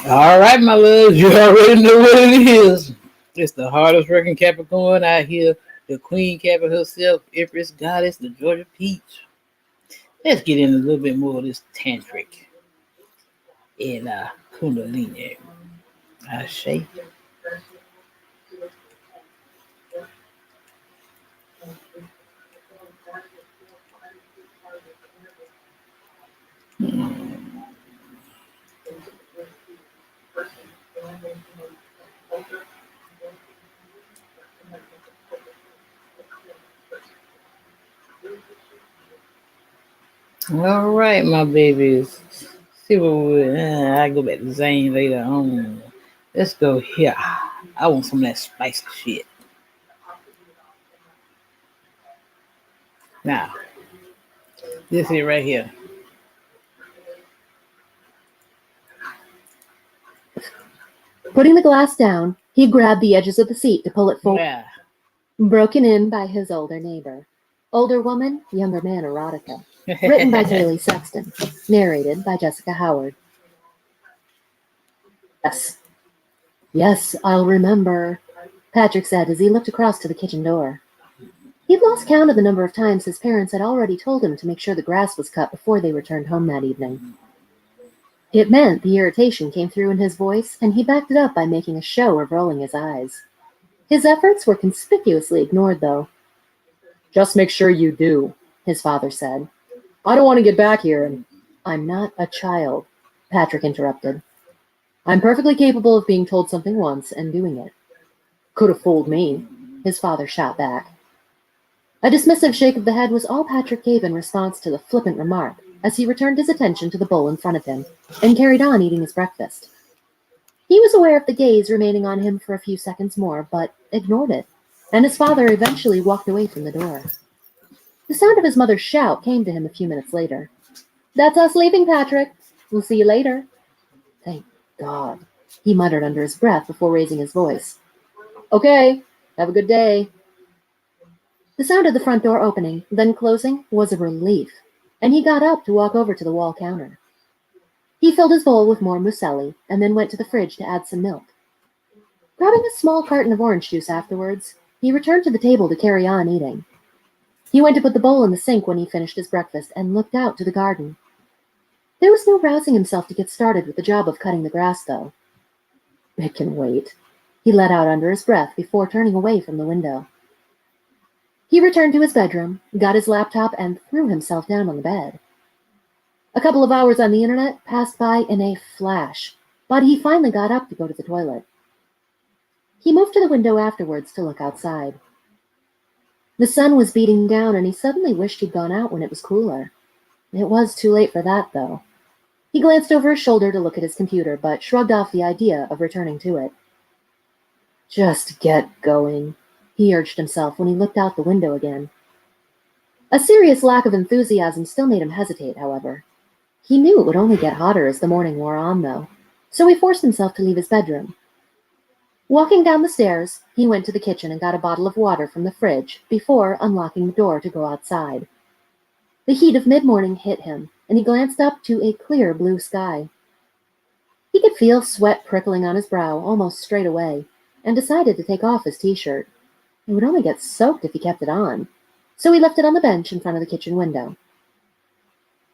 All right, my loves, you already know what it is. It's the hardest working Capricorn out here, the Queen Cap herself, Empress Goddess, the Georgia Peach. Let's get in a little bit more of this tantric and Kundalini. I say. All right, my babies. See what I go back to Zane later on. Let's go here. I want some of that spicy shit. Now, this is right here. Putting the glass down, he grabbed the edges of the seat to pull it forward. Yeah. Broken in by his older neighbor. Older woman, younger man erotica. Written by Kaylee Sexton. Narrated by Jessica Howard. Yes. Yes, I'll remember, Patrick said as he looked across to the kitchen door. He'd lost count of the number of times his parents had already told him to make sure the grass was cut before they returned home that evening. It meant the irritation came through in his voice, and he backed it up by making a show of rolling his eyes. His efforts were conspicuously ignored, though. Just make sure you do, his father said. I don't want to get back here and... I'm not a child, Patrick interrupted. I'm perfectly capable of being told something once and doing it. Could have fooled me, his father shot back. A dismissive shake of the head was all Patrick gave in response to the flippant remark, as he returned his attention to the bowl in front of him and carried on eating his breakfast. He was aware of the gaze remaining on him for a few seconds more, but ignored it, and his father eventually walked away from the door. The sound of his mother's shout came to him a few minutes later. That's us leaving, Patrick. We'll see you later. Thank God, he muttered under his breath before raising his voice. Okay, have a good day. The sound of the front door opening, then closing, was a relief, and he got up to walk over to the wall counter. He filled his bowl with more muesli and then went to the fridge to add some milk. Grabbing a small carton of orange juice afterwards, he returned to the table to carry on eating. He went to put the bowl in the sink when he finished his breakfast and looked out to the garden. There was no rousing himself to get started with the job of cutting the grass, though. It can wait, he let out under his breath before turning away from the window. He returned to his bedroom, got his laptop, and threw himself down on the bed. A couple of hours on the internet passed by in a flash, but he finally got up to go to the toilet. He moved to the window afterwards to look outside. The sun was beating down, and he suddenly wished he'd gone out when it was cooler. It was too late for that, though. He glanced over his shoulder to look at his computer, but shrugged off the idea of returning to it. Just get going, he urged himself when he looked out the window again. A serious lack of enthusiasm still made him hesitate, however. He knew it would only get hotter as the morning wore on, though, so he forced himself to leave his bedroom. Walking down the stairs, he went to the kitchen and got a bottle of water from the fridge before unlocking the door to go outside. The heat of mid-morning hit him, and he glanced up to a clear blue sky. He could feel sweat prickling on his brow almost straight away, and decided to take off his t-shirt. It would only get soaked if he kept it on, so he left it on the bench in front of the kitchen window.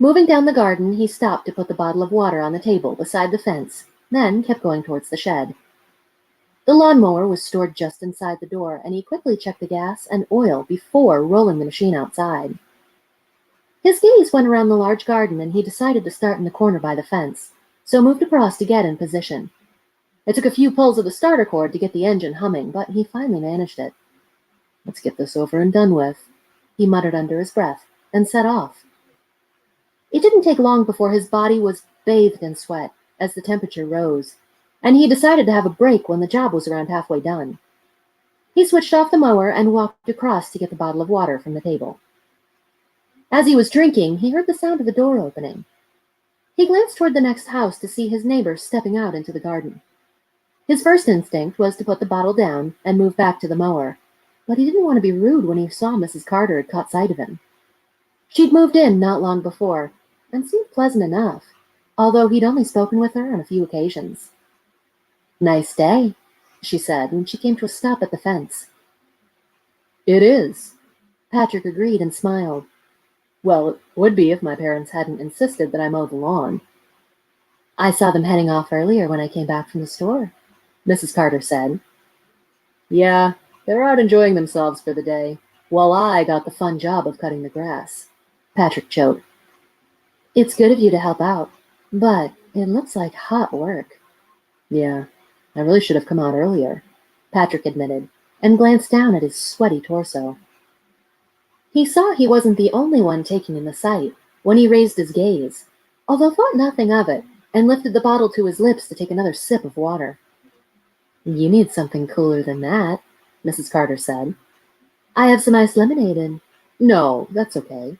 Moving down the garden, he stopped to put the bottle of water on the table beside the fence, then kept going towards the shed. The lawnmower was stored just inside the door, and he quickly checked the gas and oil before rolling the machine outside. His gaze went around the large garden, and he decided to start in the corner by the fence, so moved across to get in position. It took a few pulls of the starter cord to get the engine humming, but he finally managed it. Let's get this over and done with, he muttered under his breath, and set off. It didn't take long before his body was bathed in sweat as the temperature rose, and he decided to have a break when the job was around halfway done. He switched off the mower and walked across to get the bottle of water from the table. As he was drinking, he heard the sound of a door opening. He glanced toward the next house to see his neighbor stepping out into the garden. His first instinct was to put the bottle down and move back to the mower, but he didn't want to be rude when he saw Mrs. Carter had caught sight of him. She'd moved in not long before, and seemed pleasant enough, although he'd only spoken with her on a few occasions. "Nice day," she said when she came to a stop at the fence. "It is," Patrick agreed and smiled. "Well, it would be if my parents hadn't insisted that I mow the lawn." "I saw them heading off earlier when I came back from the store," Mrs. Carter said. "Yeah, they're out enjoying themselves for the day, while I got the fun job of cutting the grass," Patrick choked. "It's good of you to help out, but it looks like hot work." "Yeah, I really should have come out earlier," Patrick admitted, and glanced down at his sweaty torso. He saw he wasn't the only one taking in the sight when he raised his gaze, although thought nothing of it, and lifted the bottle to his lips to take another sip of water. "You need something cooler than that," Mrs. Carter said. "I have some iced lemonade and—" "No, that's okay,"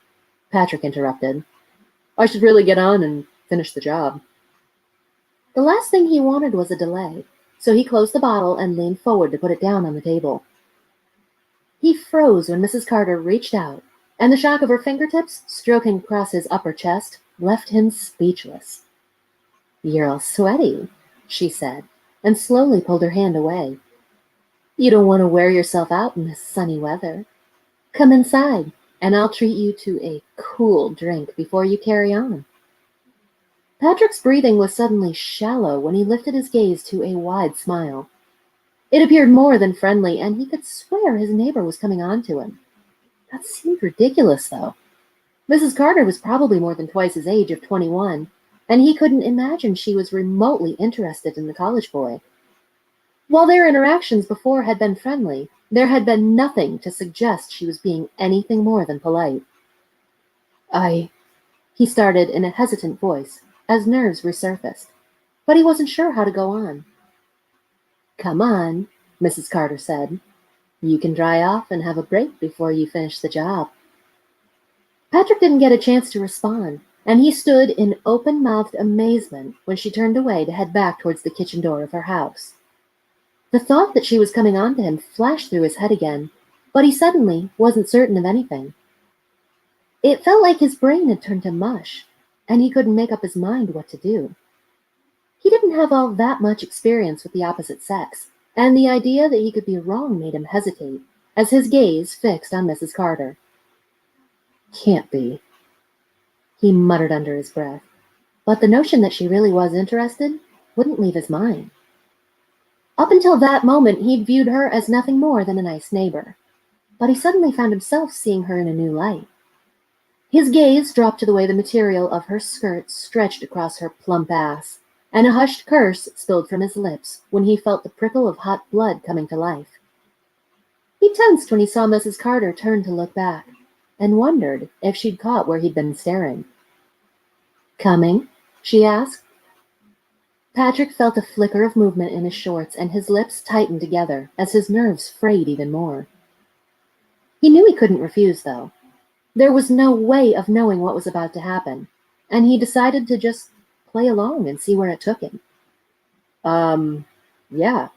Patrick interrupted. "I should really get on and finish the job." The last thing he wanted was a delay, so he closed the bottle and leaned forward to put it down on the table. He froze when Mrs. Carter reached out, and the shock of her fingertips stroking across his upper chest left him speechless. "You're all sweaty," she said, and slowly pulled her hand away. "You don't want to wear yourself out in this sunny weather. Come inside, and I'll treat you to a cool drink before you carry on." Patrick's breathing was suddenly shallow when he lifted his gaze to a wide smile. It appeared more than friendly, and he could swear his neighbor was coming on to him. That seemed ridiculous, though. Mrs. Carter was probably more than twice his age of 21, and he couldn't imagine she was remotely interested in the college boy. While their interactions before had been friendly, there had been nothing to suggest she was being anything more than polite. He started in a hesitant voice, as nerves resurfaced, but he wasn't sure how to go on. "Come on," Mrs. Carter said. "You can dry off and have a break before you finish the job." Patrick didn't get a chance to respond, and he stood in open-mouthed amazement when she turned away to head back towards the kitchen door of her house. The thought that she was coming on to him flashed through his head again, but he suddenly wasn't certain of anything. It felt like his brain had turned to mush, and he couldn't make up his mind what to do. He didn't have all that much experience with the opposite sex, and the idea that he could be wrong made him hesitate, as his gaze fixed on Mrs. Carter. "Can't be," he muttered under his breath, but the notion that she really was interested wouldn't leave his mind. Up until that moment, he'd viewed her as nothing more than a nice neighbor, but he suddenly found himself seeing her in a new light. His gaze dropped to the way the material of her skirt stretched across her plump ass, and a hushed curse spilled from his lips when he felt the prickle of hot blood coming to life. He tensed when he saw Mrs. Carter turn to look back, and wondered if she'd caught where he'd been staring. "Coming?" she asked. Patrick felt a flicker of movement in his shorts, and his lips tightened together as his nerves frayed even more. He knew he couldn't refuse, though. There was no way of knowing what was about to happen, and he decided to just play along and see where it took him. Yeah,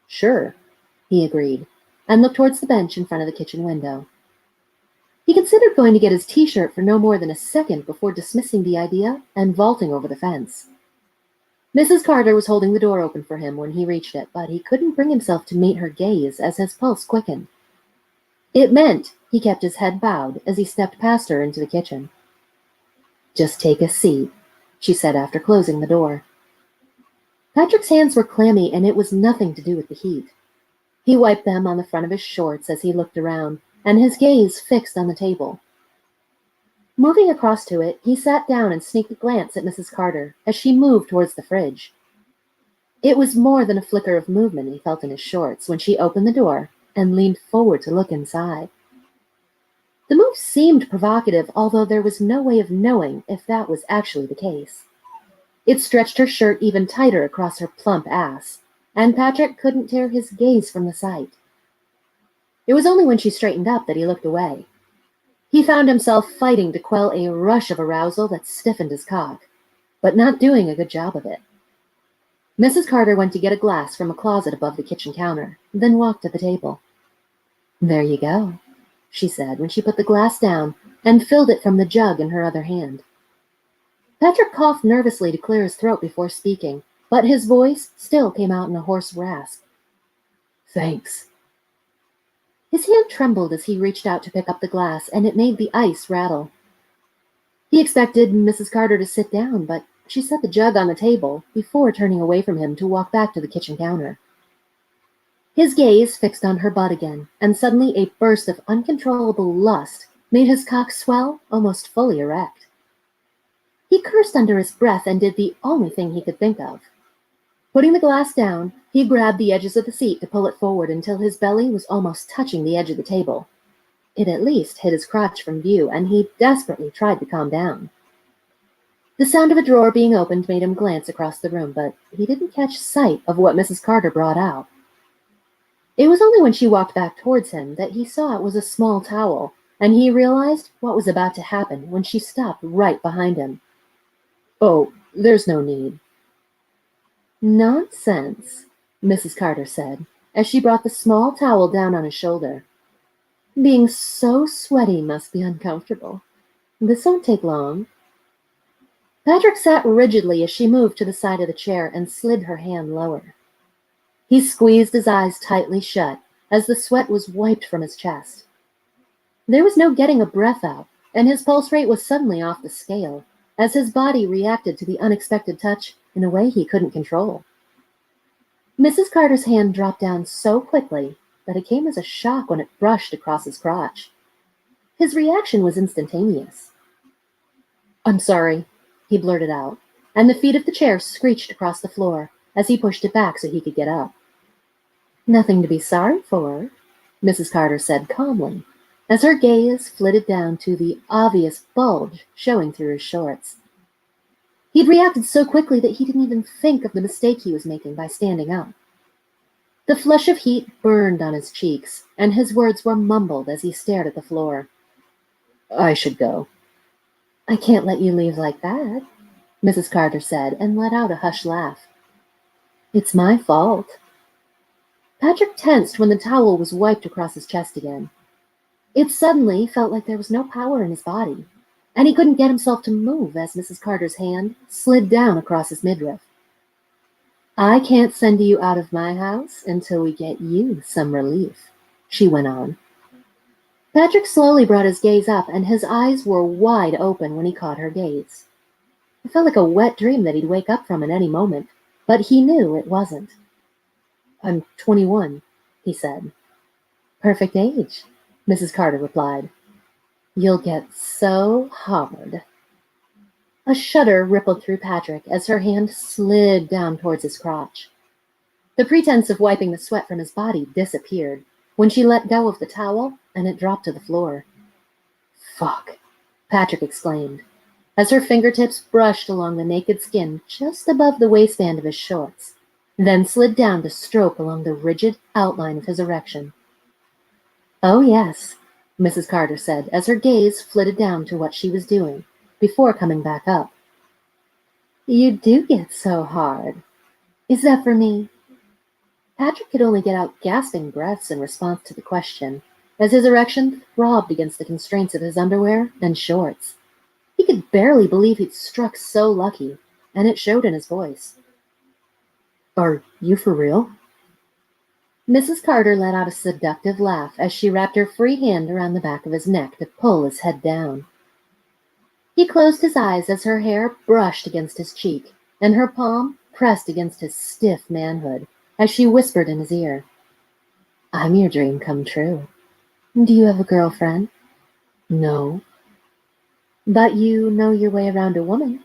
sure," he agreed, and looked towards the bench in front of the kitchen window. He considered going to get his t-shirt for no more than a second before dismissing the idea and vaulting over the fence. Mrs. Carter was holding the door open for him when he reached it, but he couldn't bring himself to meet her gaze as his pulse quickened. It meant he kept his head bowed as he stepped past her into the kitchen. "Just take a seat," she said after closing the door. Patrick's hands were clammy, and it was nothing to do with the heat. He wiped them on the front of his shorts as he looked around, and his gaze fixed on the table. Moving across to it, he sat down and sneaked a glance at Mrs. Carter as she moved towards the fridge. It was more than a flicker of movement he felt in his shorts when she opened the door and leaned forward to look inside. The move seemed provocative, although there was no way of knowing if that was actually the case. It stretched her shirt even tighter across her plump ass, and Patrick couldn't tear his gaze from the sight. It was only when she straightened up that he looked away. He found himself fighting to quell a rush of arousal that stiffened his cock, but not doing a good job of it. Mrs. Carter went to get a glass from a closet above the kitchen counter, then walked to the table. "There you go," she said when she put the glass down and filled it from the jug in her other hand. Patrick coughed nervously to clear his throat before speaking, but his voice still came out in a hoarse rasp. Thanks. His hand trembled as he reached out to pick up the glass, and it made the ice rattle. He expected Mrs. Carter to sit down, but she set the jug on the table before turning away from him to walk back to the kitchen counter. His gaze fixed on her butt again, and suddenly a burst of uncontrollable lust made his cock swell almost fully erect. He cursed under his breath and did the only thing he could think of. Putting the glass down, he grabbed the edges of the seat to pull it forward until his belly was almost touching the edge of the table. It at least hid his crotch from view, and he desperately tried to calm down. The sound of a drawer being opened made him glance across the room, but he didn't catch sight of what Mrs. Carter brought out. It was only when she walked back towards him that he saw it was a small towel, and he realized what was about to happen when she stopped right behind him. Oh, there's no need. Nonsense, Mrs. Carter said, as she brought the small towel down on his shoulder. Being so sweaty must be uncomfortable. This won't take long. Patrick sat rigidly as she moved to the side of the chair and slid her hand lower. He squeezed his eyes tightly shut as the sweat was wiped from his chest. There was no getting a breath out, and his pulse rate was suddenly off the scale as his body reacted to the unexpected touch in a way he couldn't control. Mrs. Carter's hand dropped down so quickly that it came as a shock when it brushed across his crotch. His reaction was instantaneous. I'm sorry, he blurted out, and the feet of the chair screeched across the floor as he pushed it back so he could get up. Nothing to be sorry for, Mrs. Carter said calmly, as her gaze flitted down to the obvious bulge showing through his shorts. He'd reacted so quickly that he didn't even think of the mistake he was making by standing up. The flush of heat burned on his cheeks, and his words were mumbled as he stared at the floor. I should go. I can't let you leave like that, Mrs. Carter said, and let out a hushed laugh. It's my fault. Patrick tensed when the towel was wiped across his chest again. It suddenly felt like there was no power in his body, and he couldn't get himself to move as Mrs. Carter's hand slid down across his midriff. I can't send you out of my house until we get you some relief, she went on. Patrick slowly brought his gaze up, and his eyes were wide open when he caught her gaze. It felt like a wet dream that he'd wake up from at any moment, but he knew it wasn't. I'm 21, he said. Perfect age, Mrs. Carter replied. You'll get so hard. A shudder rippled through Patrick as her hand slid down towards his crotch. The pretense of wiping the sweat from his body disappeared when she let go of the towel and it dropped to the floor. Fuck, Patrick exclaimed, as her fingertips brushed along the naked skin just above the waistband of his shorts, then slid down to stroke along the rigid outline of his erection. Oh yes, Mrs. Carter said as her gaze flitted down to what she was doing before coming back up. You do get so hard. Is that for me? Patrick could only get out gasping breaths in response to the question, as his erection throbbed against the constraints of his underwear and shorts. He could barely believe he'd struck so lucky, and it showed in his voice. Are you for real? Mrs. Carter let out a seductive laugh as she wrapped her free hand around the back of his neck to pull his head down. He closed his eyes as her hair brushed against his cheek, and her palm pressed against his stiff manhood as she whispered in his ear, I'm your dream come true. Do you have a girlfriend? No. But you know your way around a woman,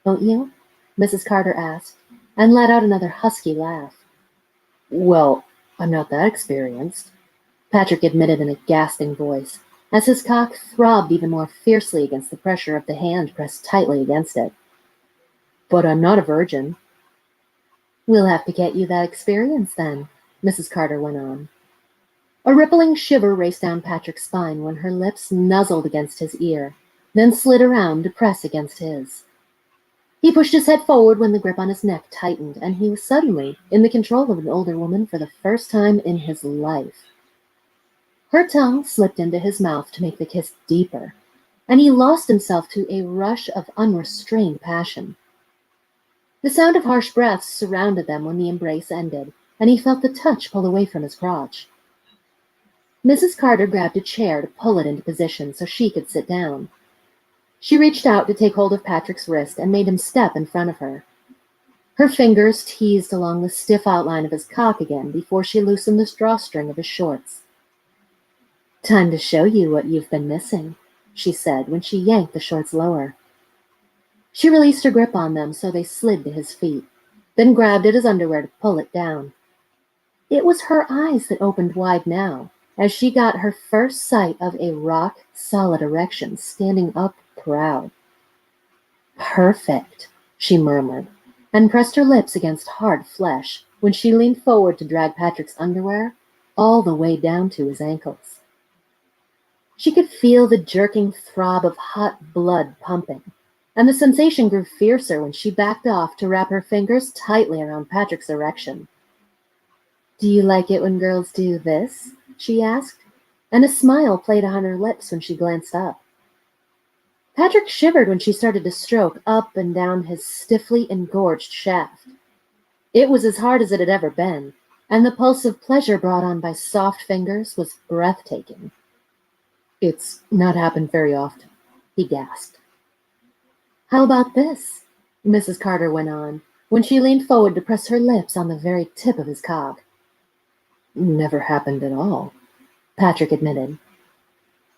don't you? Mrs. Carter asked, and let out another husky laugh. Well, I'm not that experienced, Patrick admitted in a gasping voice, as his cock throbbed even more fiercely against the pressure of the hand pressed tightly against it. But I'm not a virgin. We'll have to get you that experience then, Mrs. Carter went on. A rippling shiver raced down Patrick's spine when her lips nuzzled against his ear, then slid around to press against his. He pushed his head forward when the grip on his neck tightened, and he was suddenly in the control of an older woman for the first time in his life. Her tongue slipped into his mouth to make the kiss deeper, and he lost himself to a rush of unrestrained passion. The sound of harsh breaths surrounded them when the embrace ended, and he felt the touch pull away from his crotch. Mrs. Carter grabbed a chair to pull it into position so she could sit down. She reached out to take hold of Patrick's wrist and made him step in front of her. Her fingers teased along the stiff outline of his cock again before she loosened the drawstring of his shorts. "Time to show you what you've been missing," she said when she yanked the shorts lower. She released her grip on them so they slid to his feet, then grabbed at his underwear to pull it down. It was her eyes that opened wide now, as she got her first sight of a rock-solid erection standing up proud. "Perfect," she murmured, and pressed her lips against hard flesh when she leaned forward to drag Patrick's underwear all the way down to his ankles. She could feel the jerking throb of hot blood pumping, and the sensation grew fiercer when she backed off to wrap her fingers tightly around Patrick's erection. "Do you like it when girls do this?" she asked, and a smile played on her lips when she glanced up. Patrick shivered when she started to stroke up and down his stiffly engorged shaft. It was as hard as it had ever been, and the pulse of pleasure brought on by soft fingers was breathtaking. "It's not happened very often," he gasped. "How about this?" Mrs. Carter went on, when she leaned forward to press her lips on the very tip of his cock. "Never happened at all," Patrick admitted.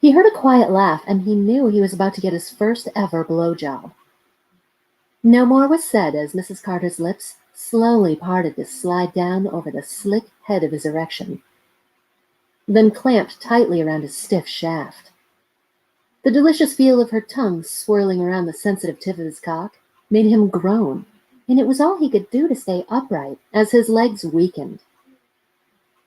He heard a quiet laugh, and he knew he was about to get his first ever blowjob. No more was said as Mrs. Carter's lips slowly parted to slide down over the slick head of his erection, then clamped tightly around his stiff shaft. The delicious feel of her tongue swirling around the sensitive tip of his cock made him groan, and it was all he could do to stay upright as his legs weakened.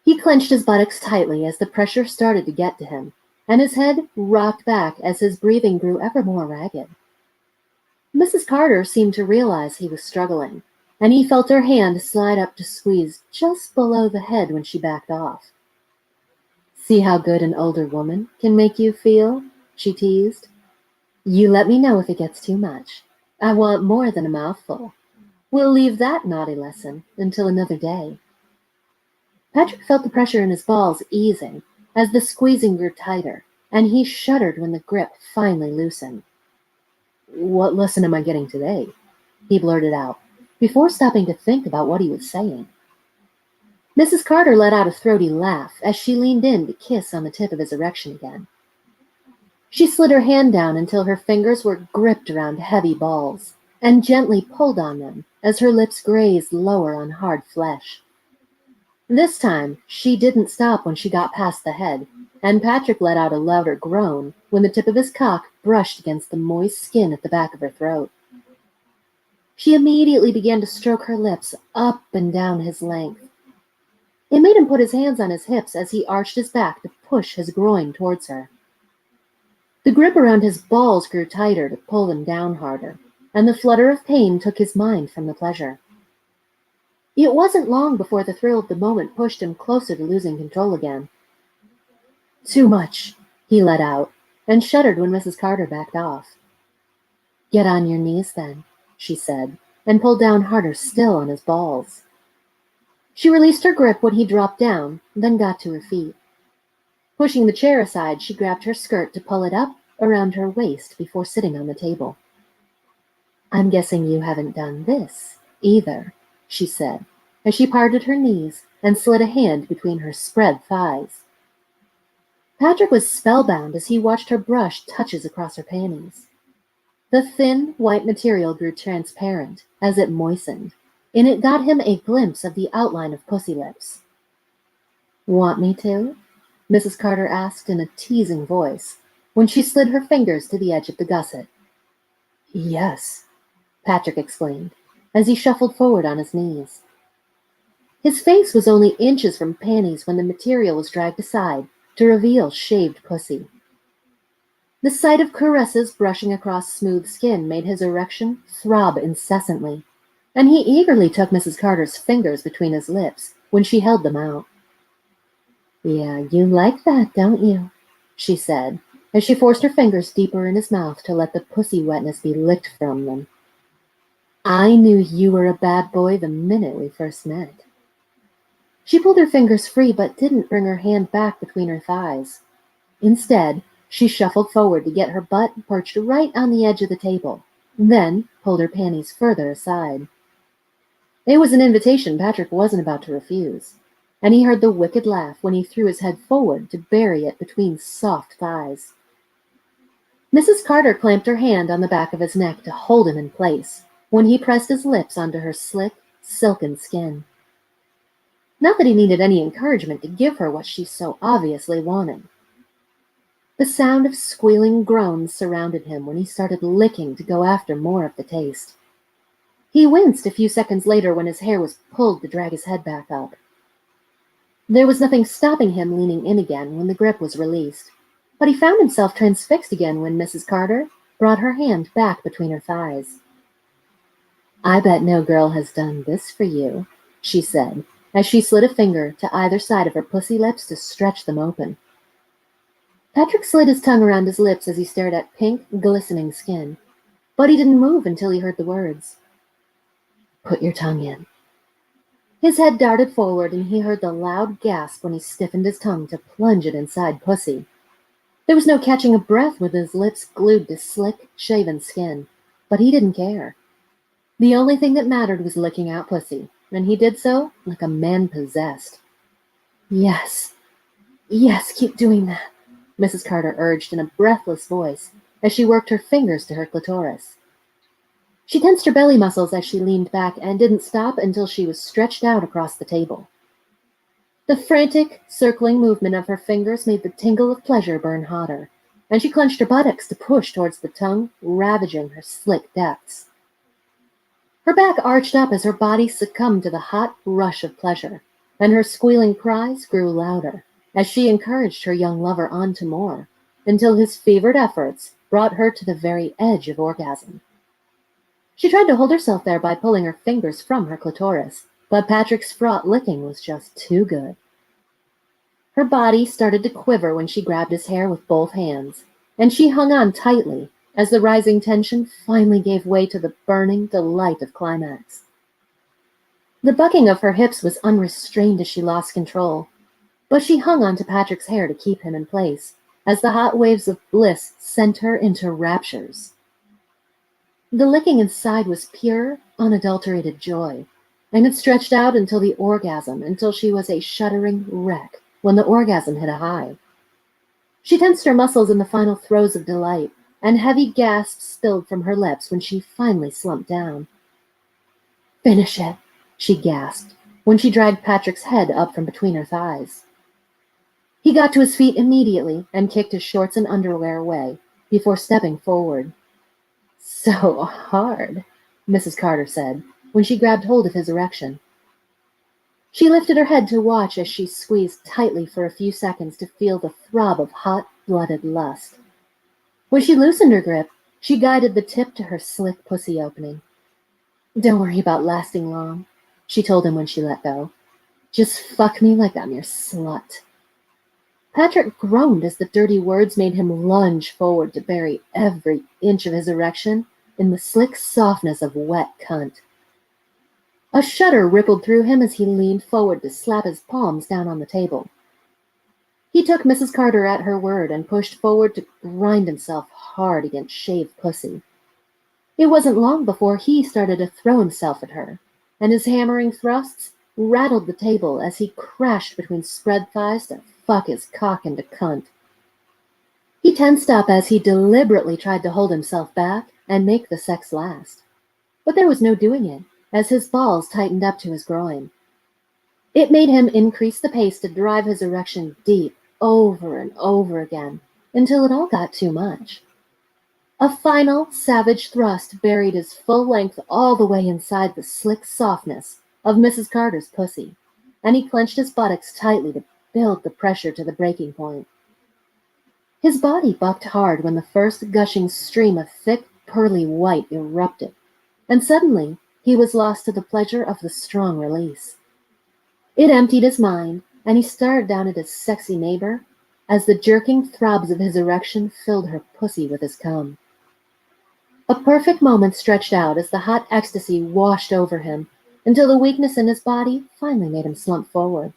He clenched his buttocks tightly as the pressure started to get to him, and his head rocked back as his breathing grew ever more ragged. Mrs. Carter seemed to realize he was struggling, and he felt her hand slide up to squeeze just below the head when she backed off. "See how good an older woman can make you feel?" she teased. "You let me know if it gets too much. I want more than a mouthful. We'll leave that naughty lesson until another day." Patrick felt the pressure in his balls easing as the squeezing grew tighter, and he shuddered when the grip finally loosened. "What lesson am I getting today?" he blurted out, before stopping to think about what he was saying. Mrs. Carter let out a throaty laugh as she leaned in to kiss on the tip of his erection again. She slid her hand down until her fingers were gripped around heavy balls, and gently pulled on them as her lips grazed lower on hard flesh. This time, she didn't stop when she got past the head, and Patrick let out a louder groan when the tip of his cock brushed against the moist skin at the back of her throat. She immediately began to stroke her lips up and down his length. It made him put his hands on his hips as he arched his back to push his groin towards her. The grip around his balls grew tighter to pull them down harder, and the flutter of pain took his mind from the pleasure. It wasn't long before the thrill of the moment pushed him closer to losing control again. "Too much," he let out, and shuddered when Mrs. Carter backed off. "Get on your knees then," she said, and pulled down harder still on his balls. She released her grip when he dropped down, then got to her feet. Pushing the chair aside, she grabbed her skirt to pull it up around her waist before sitting on the table. "I'm guessing you haven't done this either," she said, as she parted her knees and slid a hand between her spread thighs. Patrick was spellbound as he watched her brush touches across her panties. The thin, white material grew transparent as it moistened, and it got him a glimpse of the outline of pussy lips. "Want me to?" Mrs. Carter asked in a teasing voice when she slid her fingers to the edge of the gusset. "Yes," Patrick exclaimed as he shuffled forward on his knees. His face was only inches from panties when the material was dragged aside to reveal shaved pussy. The sight of caresses brushing across smooth skin made his erection throb incessantly, and he eagerly took Mrs. Carter's fingers between his lips when she held them out. "Yeah, you like that, don't you?" she said, as she forced her fingers deeper in his mouth to let the pussy wetness be licked from them. "I knew you were a bad boy the minute we first met." She pulled her fingers free but didn't bring her hand back between her thighs. Instead, she shuffled forward to get her butt perched right on the edge of the table, then pulled her panties further aside. It was an invitation Patrick wasn't about to refuse, and he heard the wicked laugh when he threw his head forward to bury it between soft thighs. Mrs. Carter clamped her hand on the back of his neck to hold him in place when he pressed his lips onto her slick, silken skin. Not that he needed any encouragement to give her what she so obviously wanted. The sound of squealing groans surrounded him when he started licking to go after more of the taste. He winced a few seconds later when his hair was pulled to drag his head back up. There was nothing stopping him leaning in again when the grip was released, but he found himself transfixed again when Mrs. Carter brought her hand back between her thighs. "I bet no girl has done this for you," she said, as she slid a finger to either side of her pussy lips to stretch them open. Patrick slid his tongue around his lips as he stared at pink, glistening skin, but he didn't move until he heard the words. "Put your tongue in." His head darted forward and he heard the loud gasp when he stiffened his tongue to plunge it inside pussy. There was no catching a breath with his lips glued to slick, shaven skin, but he didn't care. The only thing that mattered was licking out pussy, and he did so like a man possessed. Yes, keep doing that," Mrs. Carter urged in a breathless voice as she worked her fingers to her clitoris. She tensed her belly muscles as she leaned back and didn't stop until she was stretched out across the table. The frantic, circling movement of her fingers made the tingle of pleasure burn hotter, and she clenched her buttocks to push towards the tongue, ravaging her slick depths. Her back arched up as her body succumbed to the hot rush of pleasure, and her squealing cries grew louder as she encouraged her young lover on to more, until his fevered efforts brought her to the very edge of orgasm. She tried to hold herself there by pulling her fingers from her clitoris, but Patrick's fraught licking was just too good. Her body started to quiver when she grabbed his hair with both hands, and she hung on tightly as the rising tension finally gave way to the burning delight of climax. The bucking of her hips was unrestrained as she lost control, but she hung onto Patrick's hair to keep him in place as the hot waves of bliss sent her into raptures. The licking inside was pure, unadulterated joy, and it stretched out until she was a shuddering wreck when the orgasm hit a high. She tensed her muscles in the final throes of delight, and heavy gasps spilled from her lips when she finally slumped down. "Finish it," she gasped when she dragged Patrick's head up from between her thighs. He got to his feet immediately and kicked his shorts and underwear away before stepping forward. "So hard," Mrs. Carter said when she grabbed hold of his erection. She lifted her head to watch as she squeezed tightly for a few seconds to feel the throb of hot-blooded lust. When she loosened her grip, she guided the tip to her slick pussy opening. "Don't worry about lasting long," she told him when she let go. "Just fuck me like I'm your slut." Patrick groaned as the dirty words made him lunge forward to bury every inch of his erection in the slick softness of wet cunt. A shudder rippled through him as he leaned forward to slap his palms down on the table. He took Mrs. Carter at her word and pushed forward to grind himself hard against shaved pussy. It wasn't long before he started to throw himself at her, and his hammering thrusts rattled the table as he crashed between spread thighs to fuck his cock into cunt. He tensed up as he deliberately tried to hold himself back and make the sex last. But there was no doing it, as his balls tightened up to his groin. It made him increase the pace to drive his erection deep over and over again until it all got too much. A final, savage thrust buried his full length all the way inside the slick softness of Mrs. Carter's pussy, and he clenched his buttocks tightly to build the pressure to the breaking point. His body bucked hard when the first gushing stream of thick, pearly white erupted, and suddenly he was lost to the pleasure of the strong release. It emptied his mind, and he stared down at his sexy neighbor, as the jerking throbs of his erection filled her pussy with his cum. A perfect moment stretched out as the hot ecstasy washed over him until the weakness in his body finally made him slump forward.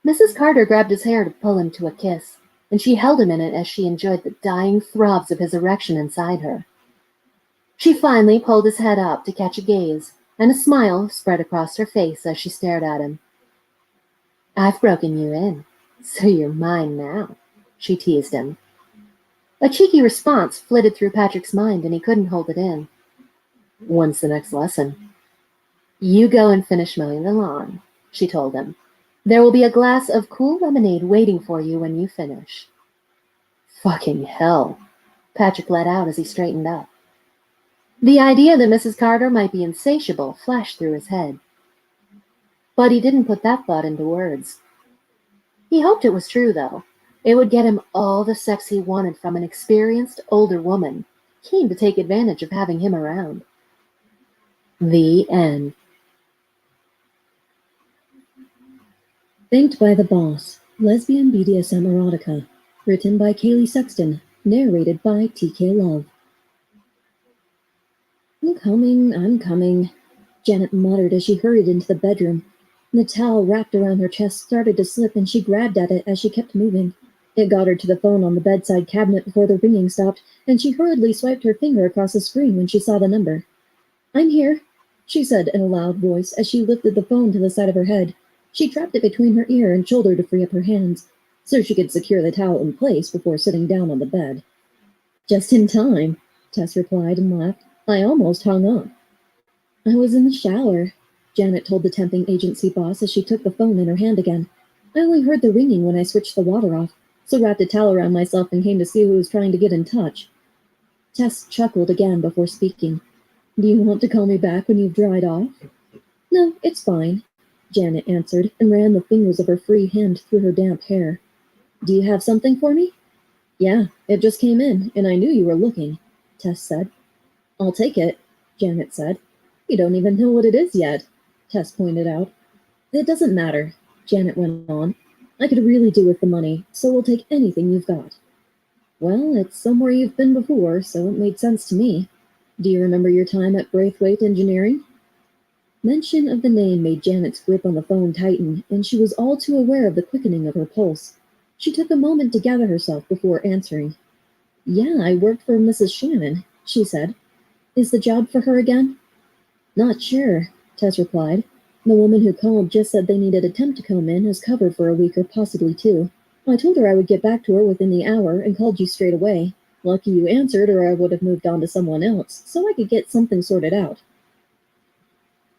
Mrs. Carter grabbed his hair to pull him to a kiss, and she held him in it as she enjoyed the dying throbs of his erection inside her. She finally pulled his head up to catch a gaze, and a smile spread across her face as she stared at him. "I've broken you in, so you're mine now," she teased him. A cheeky response flitted through Patrick's mind, and he couldn't hold it in. "When's the next lesson?" "You go and finish mowing the lawn," she told him. "There will be a glass of cool lemonade waiting for you when you finish." "Fucking hell," Patrick let out as he straightened up. The idea that Mrs. Carter might be insatiable flashed through his head. But he didn't put that thought into words. He hoped it was true, though. It would get him all the sex he wanted from an experienced, older woman, keen to take advantage of having him around. The end. Banked by the Boss, Lesbian BDSM Erotica, written by Kaylee Sexton, narrated by TK Love. I'm coming, Janet muttered as she hurried into the bedroom. The towel wrapped around her chest started to slip and she grabbed at it as she kept moving. It got her to the phone on the bedside cabinet before the ringing stopped, and she hurriedly swiped her finger across the screen when she saw the number. "I'm here," she said in a loud voice as she lifted the phone to the side of her head. She trapped it between her ear and shoulder to free up her hands, so she could secure the towel in place before sitting down on the bed. "Just in time," Tess replied and laughed. "I almost hung up." "I was in the shower," Janet told the temping agency boss as she took the phone in her hand again. "I only heard the ringing when I switched the water off, so wrapped a towel around myself and came to see who was trying to get in touch." Tess chuckled again before speaking. "Do you want to call me back when you've dried off?" "No, it's fine," Janet answered and ran the fingers of her free hand through her damp hair. "Do you have something for me?" "Yeah, it just came in, and I knew you were looking," Tess said. "I'll take it," Janet said. "You don't even know what it is yet," Tess pointed out. "It doesn't matter," Janet went on. "I could really do with the money, so we'll take anything you've got." "Well, it's somewhere you've been before, so it made sense to me. Do you remember your time at Braithwaite Engineering?" Mention of the name made Janet's grip on the phone tighten, and she was all too aware of the quickening of her pulse. She took a moment to gather herself before answering. "Yeah, I worked for Mrs. Shannon," she said. "Is the job for her again?" "Not sure," Tess replied. "The woman who called just said they needed a temp to come in as cover for a week or possibly two. I told her I would get back to her within the hour and called you straight away. Lucky you answered, or I would have moved on to someone else, so I could get something sorted out."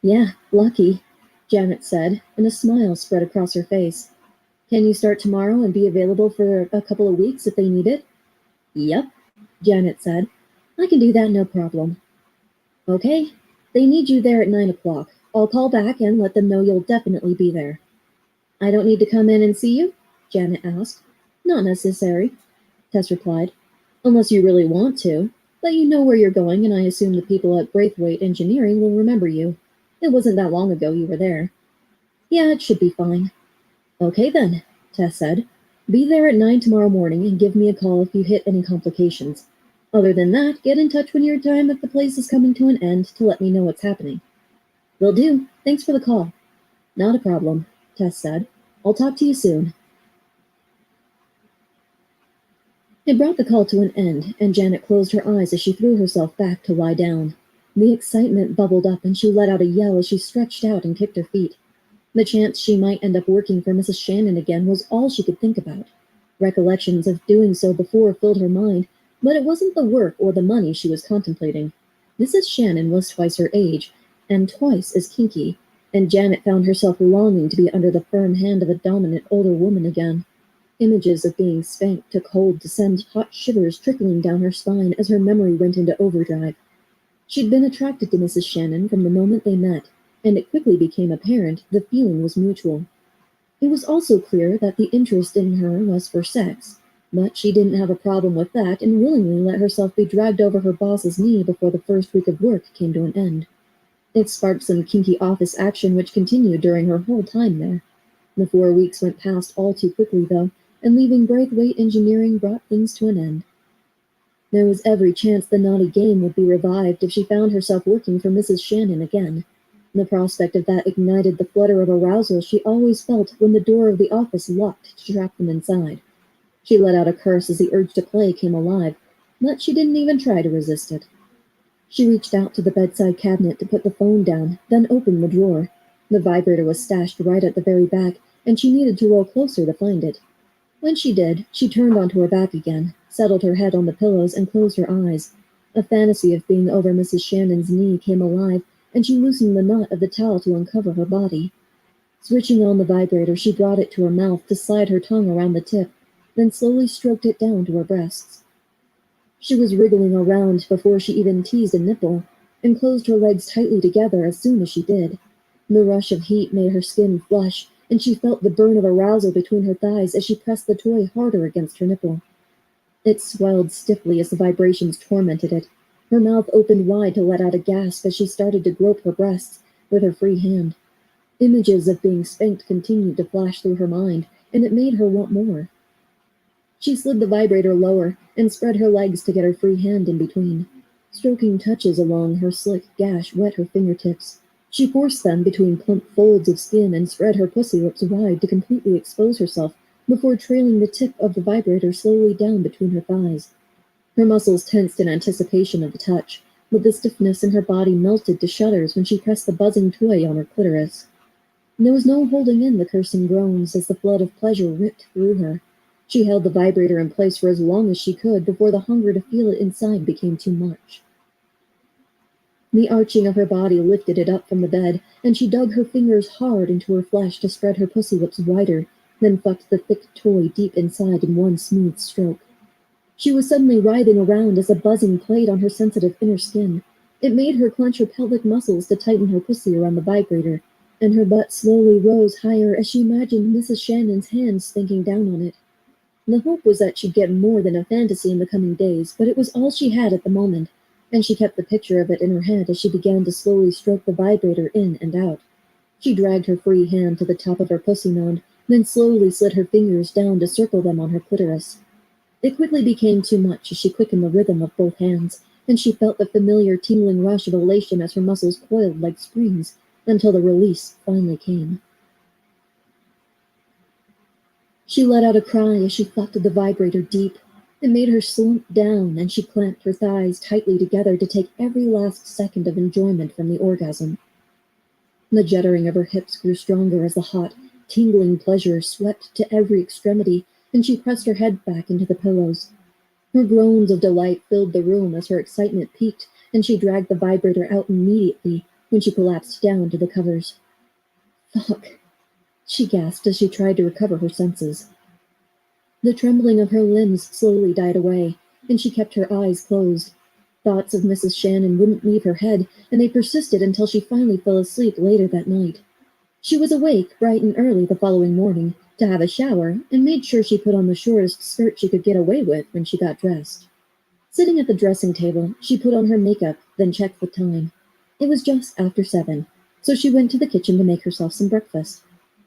"Yeah, lucky," Janet said, and a smile spread across her face. "Can you start tomorrow and be available for a couple of weeks if they need it?" "Yep," Janet said. "I can do that no problem." "Okay, they need you there at 9 o'clock. I'll call back and let them know you'll definitely be there." "I don't need to come in and see you?" Janet asked. "Not necessary," Tess replied. "Unless you really want to. But you know where you're going, and I assume the people at Braithwaite Engineering will remember you. It wasn't that long ago you were there." "Yeah, it should be fine." "Okay then," Tess said. "Be there at 9 tomorrow morning and give me a call if you hit any complications. Other than that, get in touch when your time at the place is coming to an end to let me know what's happening." "Will do. Thanks for the call." "Not a problem," Tess said. "I'll talk to you soon." It brought the call to an end, and Janet closed her eyes as she threw herself back to lie down. The excitement bubbled up, and she let out a yell as she stretched out and kicked her feet. The chance she might end up working for Mrs. Shannon again was all she could think about. Recollections of doing so before filled her mind, but it wasn't the work or the money she was contemplating. Mrs. Shannon was twice her age, and twice as kinky, and Janet found herself longing to be under the firm hand of a dominant older woman again. Images of being spanked took hold to send hot shivers trickling down her spine as her memory went into overdrive. She'd been attracted to Mrs. Shannon from the moment they met, and it quickly became apparent the feeling was mutual. It was also clear that the interest in her was for sex, but she didn't have a problem with that and willingly let herself be dragged over her boss's knee before the first week of work came to an end. It sparked some kinky office action which continued during her whole time there. The 4 weeks went past all too quickly, though, and leaving Braithwaite Engineering brought things to an end. There was every chance the naughty game would be revived if she found herself working for Mrs. Shannon again. The prospect of that ignited the flutter of arousal she always felt when the door of the office locked to trap them inside. She let out a curse as the urge to play came alive, but she didn't even try to resist it. She reached out to the bedside cabinet to put the phone down, then opened the drawer. The vibrator was stashed right at the very back, and she needed to roll closer to find it. When she did, she turned onto her back again, settled her head on the pillows, and closed her eyes. A fantasy of being over Mrs. Shannon's knee came alive, and she loosened the knot of the towel to uncover her body. Switching on the vibrator, she brought it to her mouth to slide her tongue around the tip, then slowly stroked it down to her breasts. She was wriggling around before she even teased a nipple, and closed her legs tightly together as soon as she did. The rush of heat made her skin flush, and she felt the burn of arousal between her thighs as she pressed the toy harder against her nipple. It swelled stiffly as the vibrations tormented it. Her mouth opened wide to let out a gasp as she started to grope her breasts with her free hand. Images of being spanked continued to flash through her mind, and it made her want more. She slid the vibrator lower and spread her legs to get her free hand in between. Stroking touches along her slick gash wet her fingertips. She forced them between plump folds of skin and spread her pussy lips wide to completely expose herself before trailing the tip of the vibrator slowly down between her thighs. Her muscles tensed in anticipation of the touch, but the stiffness in her body melted to shudders when she pressed the buzzing toy on her clitoris. There was no holding in the cursing groans as the flood of pleasure ripped through her. She held the vibrator in place for as long as she could before the hunger to feel it inside became too much. The arching of her body lifted it up from the bed, and she dug her fingers hard into her flesh to spread her pussy lips wider, then fucked the thick toy deep inside in one smooth stroke. She was suddenly writhing around as a buzzing played on her sensitive inner skin. It made her clench her pelvic muscles to tighten her pussy around the vibrator, and her butt slowly rose higher as she imagined Mrs. Shannon's hands spanking down on it. The hope was that she'd get more than a fantasy in the coming days, but it was all she had at the moment, and she kept the picture of it in her head as she began to slowly stroke the vibrator in and out. She dragged her free hand to the top of her pussy mound, then slowly slid her fingers down to circle them on her clitoris. It quickly became too much as she quickened the rhythm of both hands, and she felt the familiar tingling rush of elation as her muscles coiled like springs, until the release finally came. She let out a cry as she fucked the vibrator deep. It made her slump down, and she clamped her thighs tightly together to take every last second of enjoyment from the orgasm. The juddering of her hips grew stronger as the hot, tingling pleasure swept to every extremity, and she pressed her head back into the pillows. Her groans of delight filled the room as her excitement peaked, and she dragged the vibrator out immediately when she collapsed down to the covers. Fuck, she gasped as she tried to recover her senses. The trembling of her limbs slowly died away, and she kept her eyes closed. Thoughts of Mrs. Shannon wouldn't leave her head, and they persisted until she finally fell asleep later that night. She was awake bright and early the following morning to have a shower and made sure she put on the shortest skirt she could get away with when she got dressed. Sitting at the dressing table, she put on her makeup, then checked the time. It was just after 7, so she went to the kitchen to make herself some breakfast.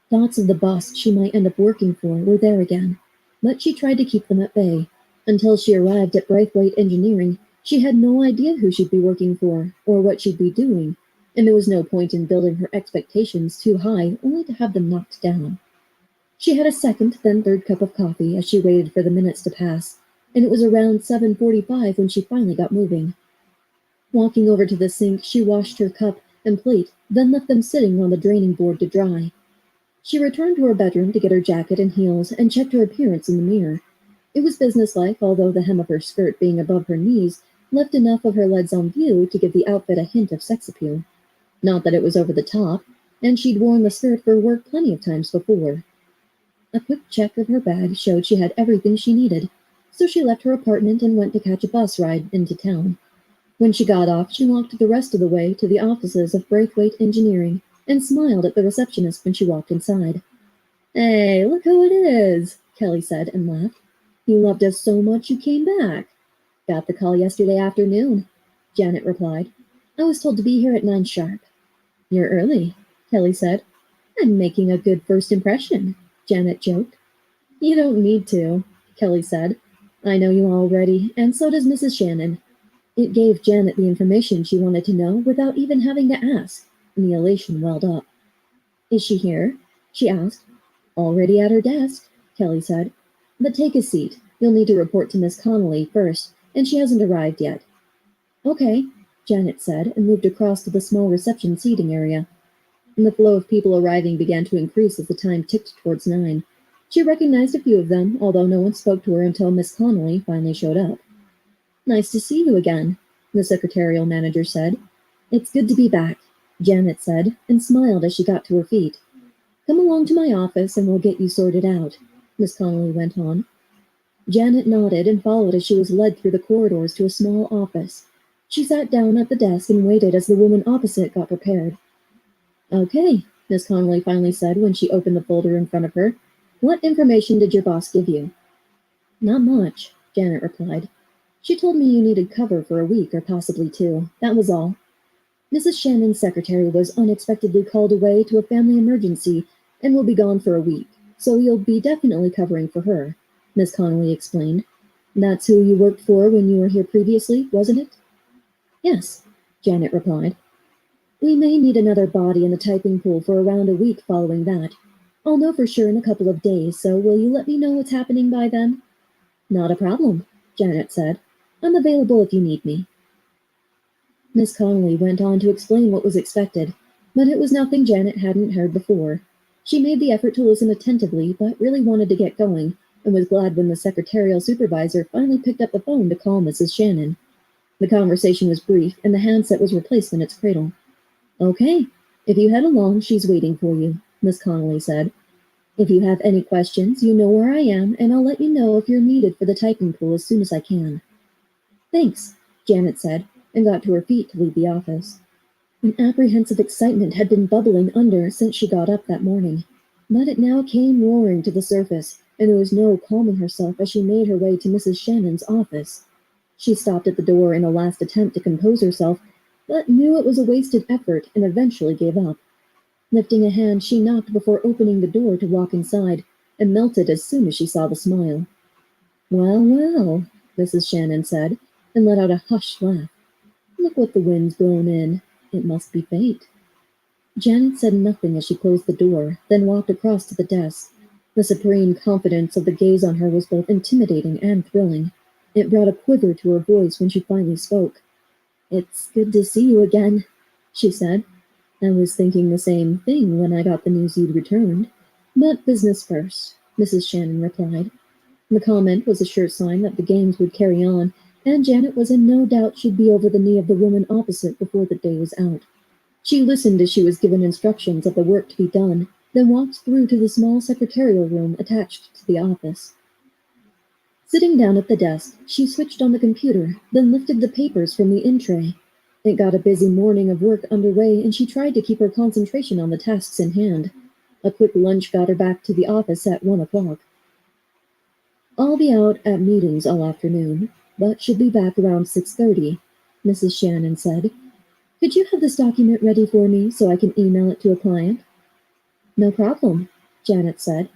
Thoughts of the boss she might end up working for were there again, but she tried to keep them at bay. Until she arrived at Braithwaite Engineering, she had no idea who she'd be working for or what she'd be doing, and there was no point in building her expectations too high only to have them knocked down. She had a second, then third cup of coffee as she waited for the minutes to pass, and it was around 7:45 when she finally got moving. Walking over to the sink, she washed her cup and plate, then left them sitting on the draining board to dry. She returned to her bedroom to get her jacket and heels and checked her appearance in the mirror. It was businesslike, although the hem of her skirt being above her knees left enough of her legs on view to give the outfit a hint of sex appeal. Not that it was over the top, and she'd worn the skirt for work plenty of times before. A quick check of her bag showed she had everything she needed, so she left her apartment and went to catch a bus ride into town. When she got off, she walked the rest of the way to the offices of Braithwaite Engineering and smiled at the receptionist when she walked inside. "Hey, look who it is," Kelly said and laughed. "You loved us so much you came back." "Got the call yesterday afternoon," Janet replied. "I was told to be here at 9 sharp." "You're early," Kelly said. "I'm making a good first impression," Janet joked. You don't need to, Kelly said. I know you already, and so does Mrs. Shannon. It gave Janet the information she wanted to know without even having to ask, and the elation welled up. Is she here? She asked. Already at her desk, Kelly said. But take a seat. You'll need to report to Miss Connolly first, and she hasn't arrived yet. Okay, Janet said, and moved across to the small reception seating area. And the flow of people arriving began to increase as the time ticked towards 9. She recognized a few of them, although no one spoke to her until Miss Connolly finally showed up. Nice to see you again, the secretarial manager said. It's good to be back, Janet said, and smiled as she got to her feet. Come along to my office and we'll get you sorted out, Miss Connolly went on. Janet nodded and followed as she was led through the corridors to a small office. She sat down at the desk and waited as the woman opposite got prepared. Okay, Miss Connolly finally said when she opened the folder in front of her. What information did your boss give you? Not much, Janet replied. She told me you needed cover for a week or possibly 2. That was all. Mrs. Shannon's secretary was unexpectedly called away to a family emergency and will be gone for a week, so you'll be definitely covering for her, Miss Connolly explained. That's who you worked for when you were here previously, wasn't it? Yes, Janet replied. We may need another body in the typing pool for around a week following that. I'll know for sure in a couple of days, so will you let me know what's happening by then? Not a problem, Janet said. I'm available if you need me. Miss Connolly went on to explain what was expected, but it was nothing Janet hadn't heard before. She made the effort to listen attentively, but really wanted to get going, and was glad when the secretarial supervisor finally picked up the phone to call Mrs. Shannon. The conversation was brief, and the handset was replaced in its cradle. Okay, if you head along, she's waiting for you, Miss Connolly said. If you have any questions, you know where I am, and I'll let you know if you're needed for the typing pool as soon as I can. Thanks, Janet said, and got to her feet to leave the office. An apprehensive excitement had been bubbling under since she got up that morning, but it now came roaring to the surface, and there was no calming herself as she made her way to Mrs. Shannon's office. She stopped at the door in a last attempt to compose herself, but knew it was a wasted effort and eventually gave up. Lifting a hand, she knocked before opening the door to walk inside, and melted as soon as she saw the smile. Well, well, Mrs. Shannon said, and let out a hushed laugh. Look what the wind's blown in. It must be fate. Janet said nothing as she closed the door, then walked across to the desk. The supreme confidence of the gaze on her was both intimidating and thrilling. It brought a quiver to her voice when she finally spoke. It's good to see you again, she said. I was thinking the same thing when I got the news you'd returned. But business first, Mrs. Shannon replied. The comment was a sure sign that the games would carry on, and Janet was in no doubt she'd be over the knee of the woman opposite before the day was out. She listened as she was given instructions of the work to be done, then walked through to the small secretarial room attached to the office. Sitting down at the desk, she switched on the computer, then lifted the papers from the in-tray. It got a busy morning of work underway, and she tried to keep her concentration on the tasks in hand. A quick lunch got her back to the office at 1 o'clock. I'll be out at meetings all afternoon, but should be back around 6:30, Mrs. Shannon said. Could you have this document ready for me so I can email it to a client? No problem, Janet said.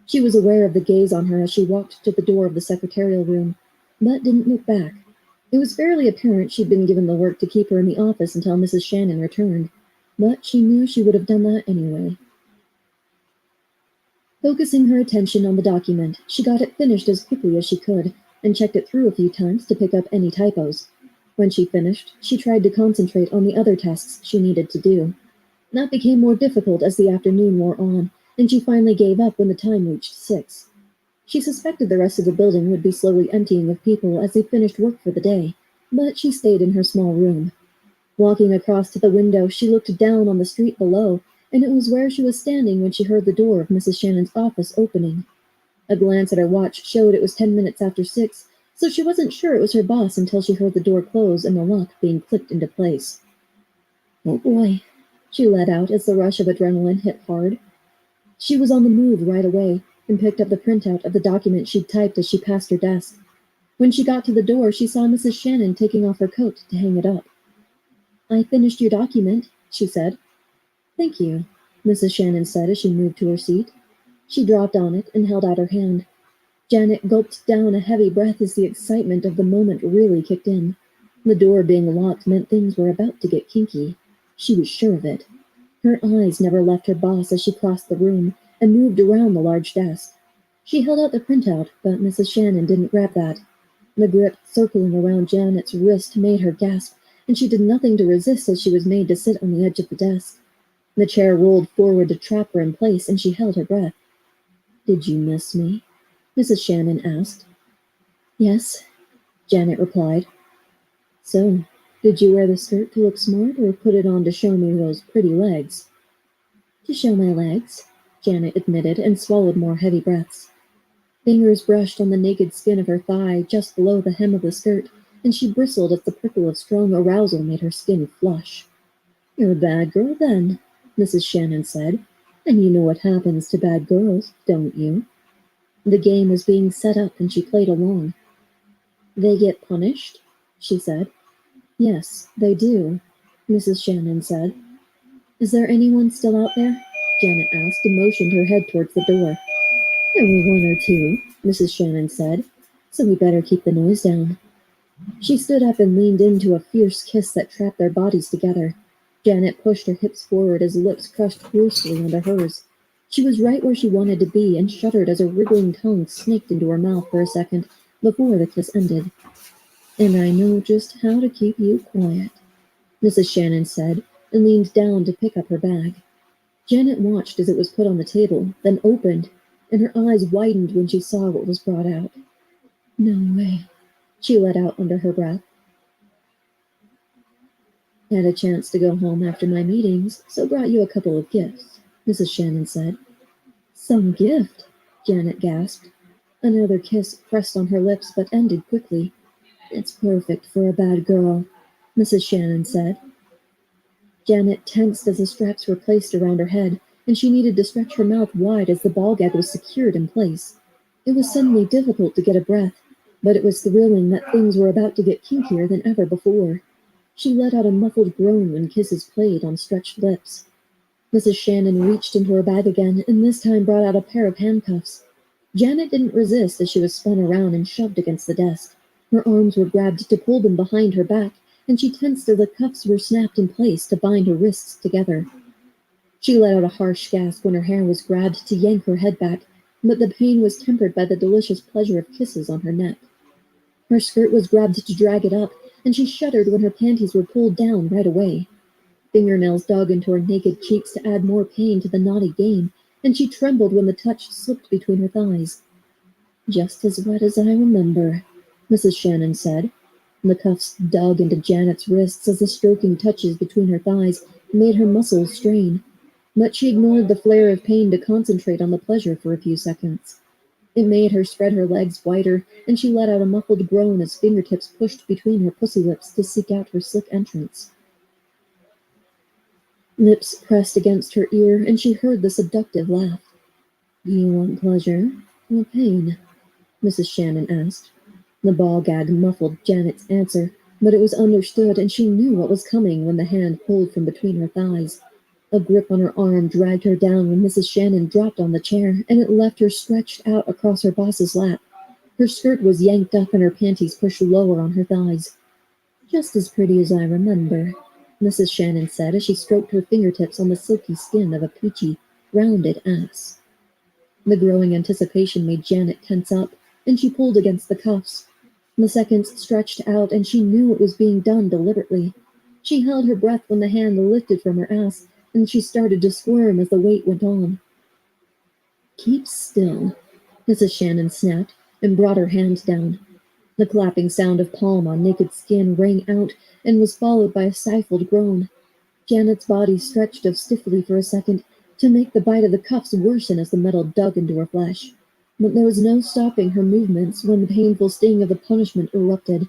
She was aware of the gaze on her as she walked to the door of the secretarial room, but didn't look back. It was fairly apparent she'd been given the work to keep her in the office until Mrs. Shannon returned, but she knew she would have done that anyway. Focusing her attention on the document, she got it finished as quickly as she could, and checked it through a few times to pick up any typos. When she finished, she tried to concentrate on the other tasks she needed to do. That became more difficult as the afternoon wore on, and she finally gave up when the time reached 6. She suspected the rest of the building would be slowly emptying of people as they finished work for the day, but she stayed in her small room. Walking across to the window, she looked down on the street below, and it was where she was standing when she heard the door of Mrs. Shannon's office opening. A glance at her watch showed it was 10 minutes after 6, so she wasn't sure it was her boss until she heard the door close and the lock being clicked into place. Oh boy, she let out as the rush of adrenaline hit hard. She was on the move right away and picked up the printout of the document she'd typed as she passed her desk. When she got to the door, she saw Mrs. Shannon taking off her coat to hang it up. I finished your document, she said. Thank you, Mrs. Shannon said as she moved to her seat. She dropped on it and held out her hand. Janet gulped down a heavy breath as the excitement of the moment really kicked in. The door being locked meant things were about to get kinky. She was sure of it. Her eyes never left her boss as she crossed the room and moved around the large desk. She held out the printout, but Mrs. Shannon didn't grab that. The grip circling around Janet's wrist made her gasp, and she did nothing to resist as she was made to sit on the edge of the desk. The chair rolled forward to trap her in place, and she held her breath. "Did you miss me?" Mrs. Shannon asked. "Yes," Janet replied. "So, did you wear the skirt to look smart or put it on to show me those pretty legs?" "To show my legs," Janet admitted and swallowed more heavy breaths. Fingers brushed on the naked skin of her thigh just below the hem of the skirt, and she bristled as the prickle of strong arousal made her skin flush. "You're a bad girl, then," Mrs. Shannon said. "And you know what happens to bad girls, don't you?" The game was being set up, and she played along. "They get punished?" she said. "Yes, they do," Mrs. Shannon said. "Is there anyone still out there?" Janet asked and motioned her head towards the door. "There were one or two," Mrs. Shannon said, "so we better keep the noise down." She stood up and leaned into a fierce kiss that trapped their bodies together. Janet pushed her hips forward as lips crushed fiercely into hers. She was right where she wanted to be and shuddered as a wriggling tongue snaked into her mouth for a second before the kiss ended. "And I know just how to keep you quiet," Mrs. Shannon said, and leaned down to pick up her bag. Janet watched as it was put on the table, then opened, and her eyes widened when she saw what was brought out. "No way," she let out under her breath. "Had a chance to go home after my meetings, so brought you a couple of gifts," Mrs. Shannon said. "Some gift?" Janet gasped. Another kiss pressed on her lips but ended quickly. "It's perfect for a bad girl," Mrs. Shannon said. Janet tensed as the straps were placed around her head, and she needed to stretch her mouth wide as the ball gag was secured in place. It was suddenly difficult to get a breath, but it was thrilling that things were about to get kinkier than ever before. She let out a muffled groan when kisses played on stretched lips. Mrs. Shannon reached into her bag again, and this time brought out a pair of handcuffs. Janet didn't resist as she was spun around and shoved against the desk. Her arms were grabbed to pull them behind her back, and she tensed as the cuffs were snapped in place to bind her wrists together. She let out a harsh gasp when her hair was grabbed to yank her head back, but the pain was tempered by the delicious pleasure of kisses on her neck. Her skirt was grabbed to drag it up, and she shuddered when her panties were pulled down right away. Fingernails dug into her naked cheeks to add more pain to the naughty game, and she trembled when the touch slipped between her thighs. "Just as wet as I remember," Mrs. Shannon said. The cuffs dug into Janet's wrists as the stroking touches between her thighs made her muscles strain, but she ignored the flare of pain to concentrate on the pleasure for a few seconds. It made her spread her legs wider, and she let out a muffled groan as fingertips pushed between her pussy lips to seek out her slick entrance. Lips pressed against her ear, and she heard the seductive laugh. "Do you want pleasure or pain?" Mrs. Shannon asked. The ball gag muffled Janet's answer, but it was understood, and she knew what was coming when the hand pulled from between her thighs. A grip on her arm dragged her down when Mrs. Shannon dropped on the chair, and it left her stretched out across her boss's lap. Her skirt was yanked up and her panties pushed lower on her thighs. "Just as pretty as I remember," Mrs. Shannon said as she stroked her fingertips on the silky skin of a peachy, rounded ass. The growing anticipation made Janet tense up, and she pulled against the cuffs. The seconds stretched out, and she knew it was being done deliberately. She held her breath when the hand lifted from her ass, and she started to squirm as the weight went on. "Keep still," Mrs. Shannon snapped, and brought her hand down. The clapping sound of palm on naked skin rang out and was followed by a stifled groan. Janet's body stretched up stiffly for a second to make the bite of the cuffs worsen as the metal dug into her flesh. But there was no stopping her movements when the painful sting of the punishment erupted.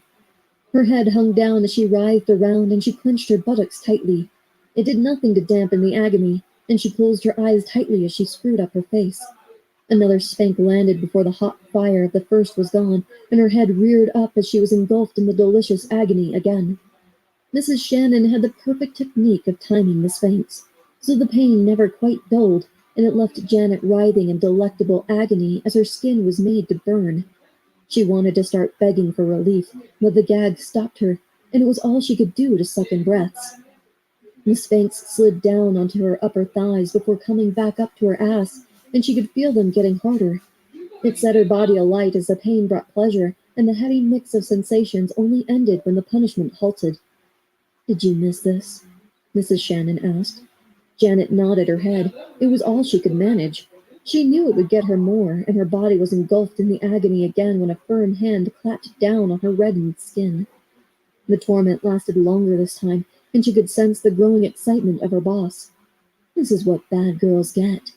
Her head hung down as she writhed around, and she clenched her buttocks tightly. It did nothing to dampen the agony, and she closed her eyes tightly as she screwed up her face. Another spank landed before the hot fire of the first was gone, and her head reared up as she was engulfed in the delicious agony again. Mrs. Shannon had the perfect technique of timing the spanks, so the pain never quite dulled, and it left Janet writhing in delectable agony as her skin was made to burn. She wanted to start begging for relief, but the gag stopped her, and it was all she could do to suck in breaths. The Sphinx slid down onto her upper thighs before coming back up to her ass, and she could feel them getting harder. It set her body alight as the pain brought pleasure, and the heady mix of sensations only ended when the punishment halted. "Did you miss this?" Mrs. Shannon asked. Janet nodded her head. It was all she could manage. She knew it would get her more, and her body was engulfed in the agony again when a firm hand clapped down on her reddened skin. The torment lasted longer this time, and she could sense the growing excitement of her boss. "This is what bad girls get,"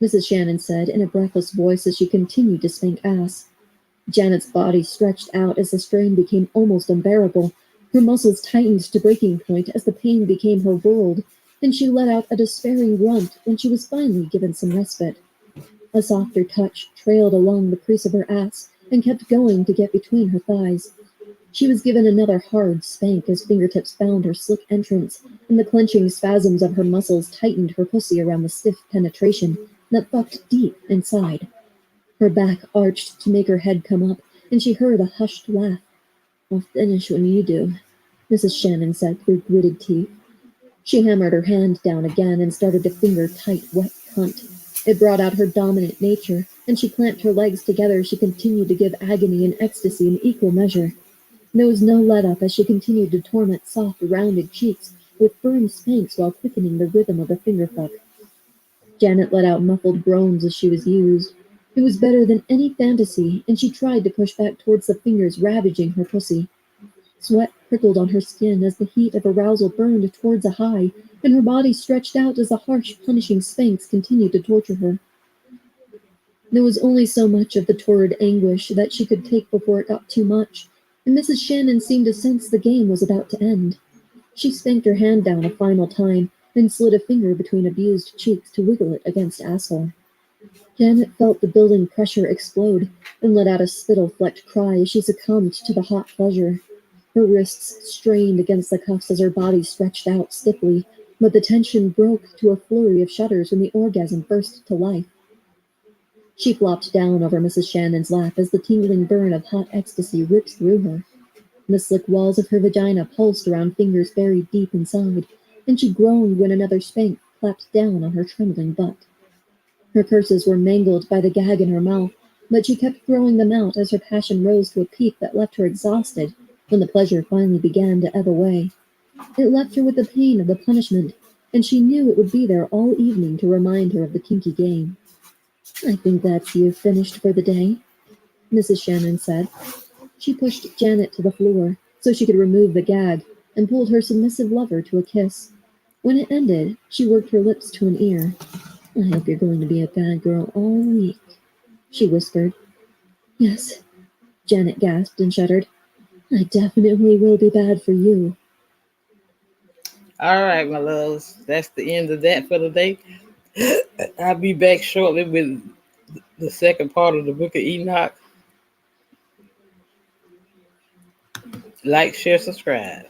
Mrs. Shannon said in a breathless voice as she continued to spank ass. Janet's body stretched out as the strain became almost unbearable. Her muscles tightened to breaking point as the pain became her world, and she let out a despairing grunt when she was finally given some respite. A softer touch trailed along the crease of her ass and kept going to get between her thighs. She was given another hard spank as fingertips found her slick entrance, and the clenching spasms of her muscles tightened her pussy around the stiff penetration that fucked deep inside. Her back arched to make her head come up, and she heard a hushed laugh. "I'll finish when you do," Mrs. Shannon said through gritted teeth. She hammered her hand down again and started to finger tight, wet cunt. It brought out her dominant nature, and she clamped her legs together as she continued to give agony and ecstasy in equal measure. There was no let-up as she continued to torment soft, rounded cheeks with firm spanks while quickening the rhythm of the finger fuck. Janet let out muffled groans as she was used. It was better than any fantasy, and she tried to push back towards the fingers ravaging her pussy. Sweat prickled on her skin as the heat of arousal burned towards a high, and her body stretched out as the harsh, punishing spanks continued to torture her. There was only so much of the torrid anguish that she could take before it got too much, and Mrs. Shannon seemed to sense the game was about to end. She spanked her hand down a final time, then slid a finger between abused cheeks to wiggle it against asshole. Janet felt the building pressure explode and let out a spittle-flecked cry as she succumbed to the hot pleasure. Her wrists strained against the cuffs as her body stretched out stiffly, but the tension broke to a flurry of shudders when the orgasm burst to life. She flopped down over Mrs. Shannon's lap as the tingling burn of hot ecstasy ripped through her. The slick walls of her vagina pulsed around fingers buried deep inside, and she groaned when another spank clapped down on her trembling butt. Her curses were mangled by the gag in her mouth, but she kept throwing them out as her passion rose to a peak that left her exhausted when the pleasure finally began to ebb away. It left her with the pain of the punishment, and she knew it would be there all evening to remind her of the kinky game. "I think that's you finished for the day," Mrs. Shannon said. She pushed Janet to the floor so she could remove the gag and pulled her submissive lover to a kiss. When it ended, she worked her lips to an ear. "I hope you're going to be a bad girl all week," she whispered. "Yes," Janet gasped and shuddered. "I definitely will be bad for you." All right, my loves. That's the end of that for today. I'll be back shortly with the second part of the Book of Enoch. Like, share, subscribe.